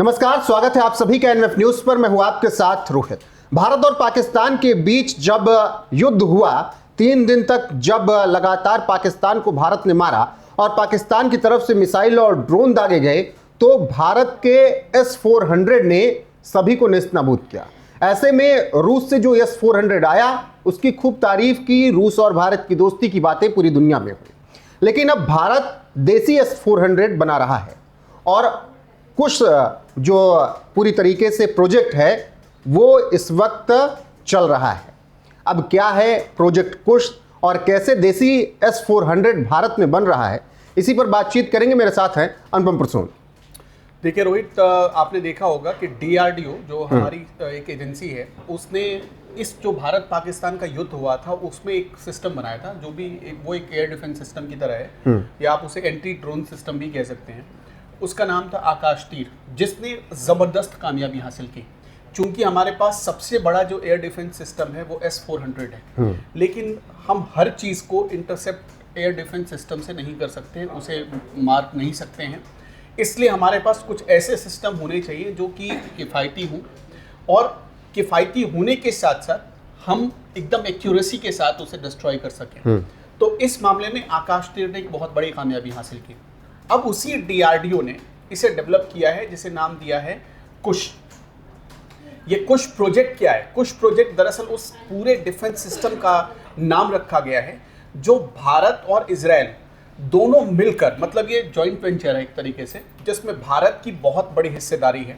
नमस्कार, स्वागत है आप सभी का एनएफ न्यूज पर। मैं हूं आपके साथ रोहित। भारत और पाकिस्तान के बीच जब युद्ध हुआ, 3 दिन तक जब लगातार पाकिस्तान को भारत ने मारा और पाकिस्तान की तरफ से मिसाइल और ड्रोन दागे गए, तो भारत के S-400 ने सभी को नेस्तनाबूद किया। ऐसे में रूस से जो S-400 आया, उसकी खूब तारीफ की, रूस और भारत की दोस्ती की बातें पूरी दुनिया में हुई। लेकिन अब भारत देसी S-400 बना रहा है और कुछ जो पूरी तरीके से प्रोजेक्ट है वो इस वक्त चल रहा है। अब क्या है प्रोजेक्ट कुश और कैसे देसी S-400 भारत में बन रहा है, इसी पर बातचीत करेंगे। मेरे साथ हैं अनुपम प्रसून। देखिए रोहित, आपने देखा होगा कि DRDO जो हमारी एक एजेंसी है, उसने इस जो भारत पाकिस्तान का युद्ध हुआ था उसमें एक सिस्टम बनाया था जो भी वो एक एयर डिफेंस सिस्टम की तरह है, या आप उसे एंटी ड्रोन सिस्टम भी कह सकते हैं। उसका नाम था आकाश तीर, जिसने ज़बरदस्त कामयाबी हासिल की। चूंकि हमारे पास सबसे बड़ा जो एयर डिफेंस सिस्टम है वो S-400 है, लेकिन हम हर चीज़ को इंटरसेप्ट एयर डिफेंस सिस्टम से नहीं कर सकते हैं, उसे मार नहीं सकते हैं। इसलिए हमारे पास कुछ ऐसे सिस्टम होने चाहिए जो कि किफ़ायती हों, और किफ़ायती होने के साथ साथ हम एकदम एक्यूरेसी के साथ उसे डिस्ट्रॉय कर सकें। तो इस मामले में आकाश तीर ने एक बहुत बड़ी कामयाबी हासिल की। अब उसी DRDO ने इसे डेवलप किया है, जिसे नाम दिया है कुश। ये कुश प्रोजेक्ट क्या है? कुश प्रोजेक्ट दरअसल उस पूरे डिफेंस सिस्टम का नाम रखा गया है जो भारत और इजराइल दोनों मिलकर, मतलब ये जॉइंट वेंचर है एक तरीके से, जिसमें भारत की बहुत बड़ी हिस्सेदारी है,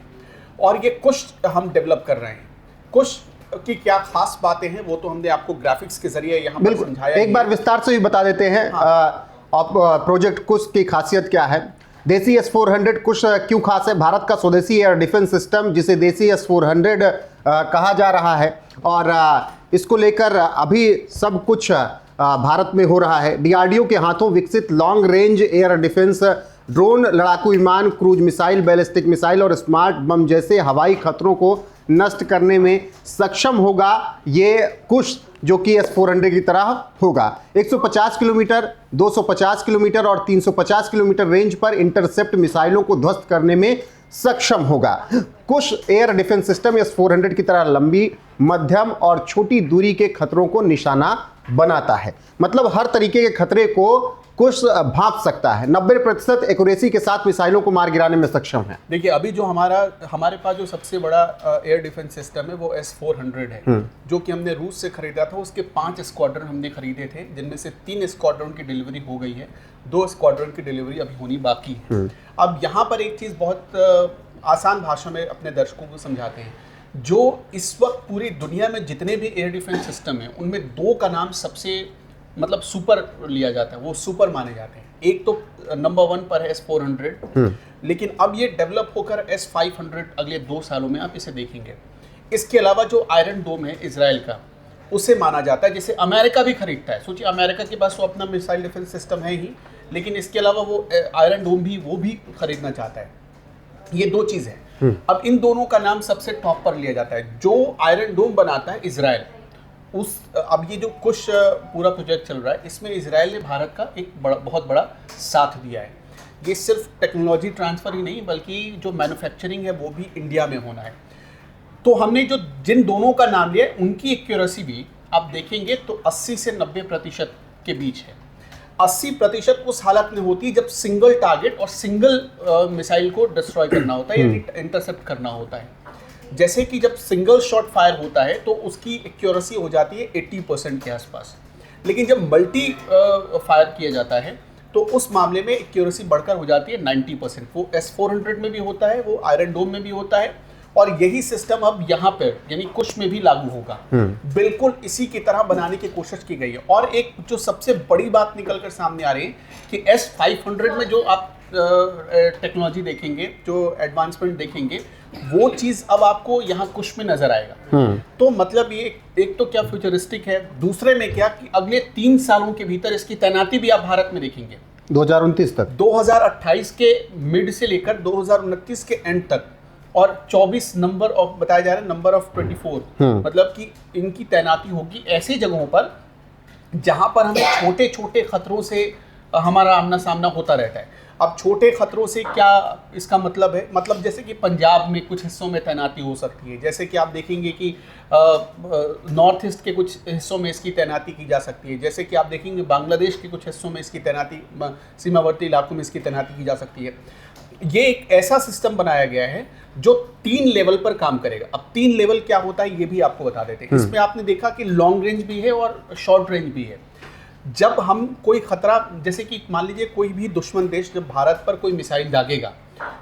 और ये कुश हम डेवलप कर रहे हैं। कुश की क्या खास बातें हैं वो तो हमने आपको ग्राफिक्स के जरिए यहाँ पर समझाया। एक बार विस्तार से भी बता देते हैं। अब प्रोजेक्ट कुश की खासियत क्या है? देसी S-400 कुश क्यों खास है? भारत का स्वदेशी एयर डिफेंस सिस्टम, जिसे देसी S-400 कहा जा रहा है, और इसको लेकर अभी सब कुछ भारत में हो रहा है। DRDO के हाथों विकसित long range air defence drone, लड़ाकू विमान, क्रूज मिसाइल, बैलिस्टिक मिसाइल और स्मार्ट बम जैसे हवाई खतरों को नष्ट करने में सक्षम होगा ये कुश, जो कि S-400 की तरह होगा। 150 किलोमीटर, 250 किलोमीटर और 350 किलोमीटर रेंज पर इंटरसेप्ट मिसाइलों को ध्वस्त करने में सक्षम होगा। कुश एयर डिफेंस सिस्टम S-400 की तरह लंबी, मध्यम और छोटी दूरी के खतरों को निशाना बनाता है। मतलब हर तरीके के खतरे को कुश भांप सकता है। 90% एक्यूरेसी के साथ मिसाइलों को मार गिराने में सक्षम है। देखिए, अभी जो हमारे पास जो सबसे बड़ा एयर डिफेंस सिस्टम है वो S-400 है, जो कि हमने रूस से खरीदा था। उसके 5 स्क्वाड्रन हमने खरीदे थे, जिनमें से 3 स्क्वाड्रन की डिलीवरी हो गई है, 2 स्क्वाड्रन की डिलीवरी अभी होनी बाकी है। अब यहाँ पर एक चीज़ बहुत आसान भाषा में अपने दर्शकों को समझाते हैं। जो इस वक्त पूरी दुनिया में जितने भी एयर डिफेंस सिस्टम हैं, उनमें 2 का नाम सबसे मतलब सुपर लिया जाता है, वो सुपर माने जाते हैं। एक तो नंबर 1 पर है S-400, लेकिन अब ये डेवलप होकर S-500 अगले 2 सालों में आप इसे देखेंगे। इसके अलावा जो आयरन डोम है इजराइल का, उसे माना जाता है, जिसे अमेरिका भी खरीदता है। सोचिए, अमेरिका के पास वो अपना मिसाइल डिफेंस सिस्टम है ही, लेकिन इसके अलावा वो आयरन डोम भी वो भी खरीदना चाहता है। ये 2 चीज़ है। अब इन दोनों का नाम सबसे टॉप पर लिया जाता है। जो आयरन डोम बनाता है इजराइल, अब ये जो कुश पूरा प्रोजेक्ट चल रहा है, इसमें इजराइल ने भारत का एक बहुत बड़ा साथ दिया है। ये सिर्फ टेक्नोलॉजी ट्रांसफ़र ही नहीं, बल्कि जो मैन्युफैक्चरिंग है वो भी इंडिया में होना है। तो हमने जिन दोनों का नाम लिया, उनकी एक्यूरेसी भी आप देखेंगे तो 80 से 90% के बीच है। 80% उस हालत में होती है जब सिंगल टारगेट और सिंगल मिसाइल को डिस्ट्रॉय करना होता है या इंटरसेप्ट करना होता है। जैसे कि जब सिंगल शॉट फायर होता है तो उसकी एक्यूरेसी हो जाती है 80% के आसपास, लेकिन जब मल्टी फायर किया जाता है तो उस मामले में एक्यूरेसी बढ़कर हो जाती है 90%। वो S-400 में भी होता है, वो आयरन डोम में भी होता है, और यही सिस्टम अब यहाँ पर यानी कुश में भी लागू होगा। बिल्कुल इसी की तरह बनाने की कोशिश की गई है। और एक जो सबसे बड़ी बात निकल कर सामने आ रही है कि S-500 में जो आप टेक्नोलॉजी देखेंगे, जो एडवांसमेंट देखेंगे, वो चीज़ अब आपको यहाँ कुश में नजर आएगा। तो मतलब ये एक तो क्या फ्यूचरिस्टिक है, दूसरे में क्या कि अगले 3 सालों के भीतर इसकी तैनाती भी आप भारत में देखेंगे 2029 तक, 2028 के मिड से लेकर 2029 के एंड तक, और 24 नंबर ऑफ बताया जा रहा है, नंबर ऑफ 24, मतलब कि इनकी तैनाती होगी ऐसी जगहों पर जहां पर हमें छोटे छोटे खतरों से हमारा आमना सामना होता रहता है। अब छोटे खतरों से क्या इसका मतलब है, मतलब जैसे कि पंजाब में कुछ हिस्सों में तैनाती हो सकती है, जैसे कि आप देखेंगे कि नॉर्थ ईस्ट के कुछ हिस्सों में इसकी तैनाती की जा सकती है, जैसे कि आप देखेंगे बांग्लादेश के कुछ हिस्सों में इसकी तैनाती, सीमावर्ती इलाकों में इसकी तैनाती की जा सकती है। ये एक ऐसा सिस्टम बनाया गया है जो 3 लेवल पर काम करेगा। अब 3 लेवल क्या होता है ये भी आपको बता देते हैं। इसमें आपने देखा कि लॉन्ग रेंज भी है और शॉर्ट रेंज भी है। जब हम कोई खतरा, जैसे कि मान लीजिए कोई भी दुश्मन देश जब भारत पर कोई मिसाइल दागेगा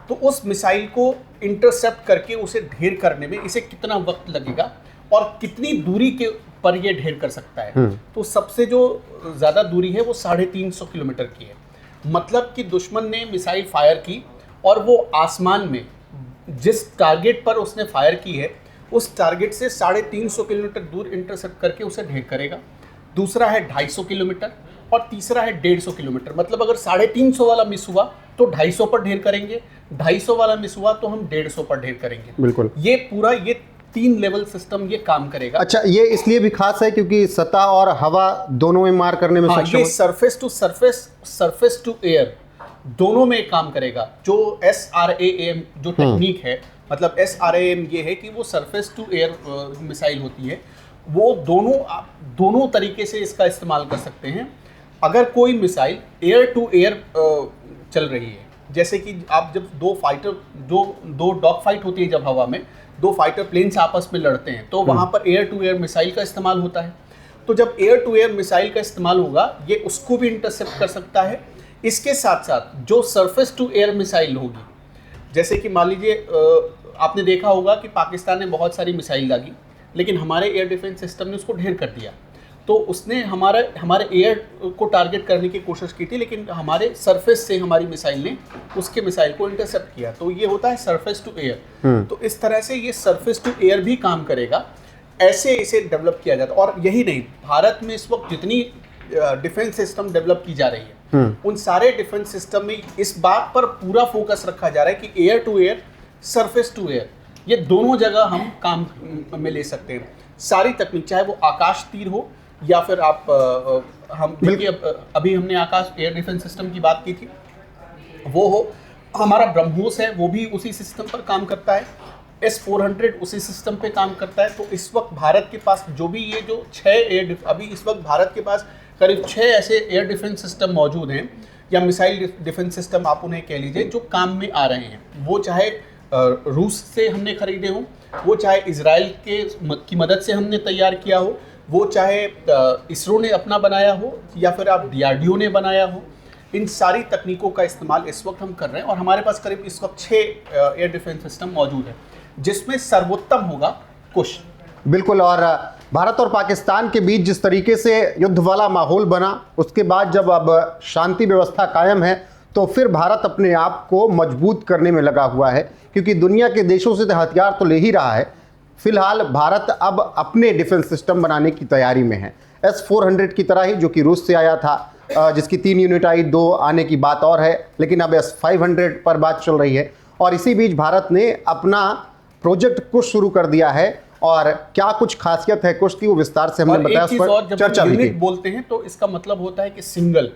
तो उस मिसाइल को इंटरसेप्ट करके उसे ढेर करने में इसे कितना वक्त लगेगा और कितनी दूरी के पर ये ढेर कर सकता है। तो सबसे जो ज़्यादा दूरी है वो 350 किलोमीटर की है। मतलब कि दुश्मन ने मिसाइल फायर की और वो आसमान में जिस टारगेट पर उसने फायर की है उस टारगेट से 350 किलोमीटर दूर इंटरसेप्ट करके उसे ढेर करेगा। दूसरा है 250 किलोमीटर और तीसरा है 150 किलोमीटर। मतलब अगर 350 वाला मिस हुआ तो 250 पर ढेर करेंगे, 250 वाला मिस हुआ तो हम 150 पर ढेर करेंगे। बिल्कुल, ये पूरा 3 लेवल सिस्टम ये काम करेगा। अच्छा, ये इसलिए भी खास है क्योंकि सतह और हवा दोनों में मार करने में सक्षम है। ये surface to surface, surface to air दोनों में काम करेगा। जो SRAM जो टेक्निक है, मतलब SRAM ये है कि वो सरफेस टू एयर मिसाइल होती है, वो दोनों तरीके से इसका इस्तेमाल कर सकते हैं। अगर कोई मिसाइल एयर टू एयर चल रही है, जैसे कि आप जब दो डॉग फाइट होती है, जब हवा में 2 फाइटर प्लेन्स आपस में लड़ते हैं तो वहाँ पर एयर टू एयर मिसाइल का इस्तेमाल होता है। तो जब एयर टू एयर मिसाइल का इस्तेमाल होगा ये उसको भी इंटरसेप्ट कर सकता है। इसके साथ साथ जो सरफेस टू एयर मिसाइल होगी, जैसे कि मान लीजिए आपने देखा होगा कि पाकिस्तान ने बहुत सारी मिसाइल दागी, लेकिन हमारे एयर डिफेंस सिस्टम ने उसको ढेर कर दिया। तो उसने हमारे एयर को टारगेट करने की कोशिश की थी, लेकिन हमारे सरफेस से हमारी मिसाइल ने उसके मिसाइल को इंटरसेप्ट किया। तो ये होता है सरफेस टू एयर। तो इस तरह से ये सरफेस टू एयर भी काम करेगा। ऐसे इसे डेवलप किया जाता है। और यही नहीं, भारत में इस वक्त जितनी डिफेंस सिस्टम डेवलप की जा रही है उन सारे डिफेंस सिस्टम में इस बात पर पूरा फोकस रखा जा रहा है कि air to air, surface to air, ये दोनों जगह हम काम में ले सकते हैं। सारी तकनीक, चाहे वो आकाश तीर हो या फिर आप हम देखिए अभी हमने आकाश एयर डिफेंस सिस्टम की बात की थी, वो हो, हमारा ब्रह्मोस है वो भी उसी सिस्टम पर काम करता है, S-400 उसी सिस्टम पे काम करता है। तो इस वक्त भारत के पास जो भी ये जो 6 अभी इस वक्त भारत के पास करीब 6 ऐसे एयर डिफेंस सिस्टम मौजूद हैं, या मिसाइल डिफेंस सिस्टम आप उन्हें कह लीजिए, जो काम में आ रहे हैं। वो चाहे रूस से हमने खरीदे हों, वो चाहे इजराइल की मदद से हमने तैयार किया हो, वो चाहे इसरो ने अपना बनाया हो या फिर आप DRDO ने बनाया हो, इन सारी तकनीकों का इस्तेमाल इस वक्त हम कर रहे हैं। और हमारे पास करीब इस वक्त 6 एयर डिफेंस सिस्टम मौजूद है, जिसमें सर्वोत्तम होगा कुश। बिल्कुल, और भारत और पाकिस्तान के बीच जिस तरीके से युद्ध वाला माहौल बना, उसके बाद जब अब शांति व्यवस्था कायम है तो फिर भारत अपने आप को मजबूत करने में लगा हुआ है, क्योंकि दुनिया के देशों से हथियार तो ले ही रहा है। फिलहाल भारत अब अपने डिफेंस सिस्टम बनाने की तैयारी में है, S-400 की तरह ही, जो कि रूस से आया था, जिसकी 3 यूनिट आई, 2 आने की बात और है, लेकिन अब S-500 पर बात चल रही है। और इसी बीच भारत ने अपना प्रोजेक्ट कुश शुरू कर दिया है, और क्या कुछ खासियत है कुश की वो विस्तार से हमने बताया, उस पर चर्चा भी की। यूनिट बोलते हैं तो इसका मतलब होता है कि सिंगल,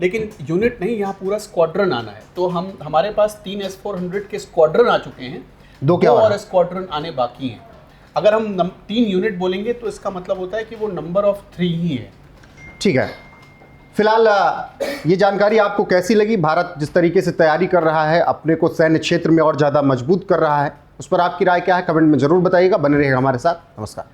लेकिन यूनिट नहीं, यहाँ पूरा स्क्वाड्रन आना है। तो हमारे पास 3 S-400 के स्क्वाड्रन आ चुके हैं, 2 और स्क्वाड्रन आने बाकी हैं। अगर हम 3 यूनिट बोलेंगे तो इसका मतलब होता है कि वो नंबर ऑफ 3 ही है। ठीक है, फिलहाल ये जानकारी आपको कैसी लगी? भारत जिस तरीके से तैयारी कर रहा है, अपने को सैन्य क्षेत्र में और ज़्यादा मजबूत कर रहा है, उस पर आपकी राय क्या है? कमेंट में ज़रूर बताइएगा। बने रहिएगा हमारे साथ। नमस्कार।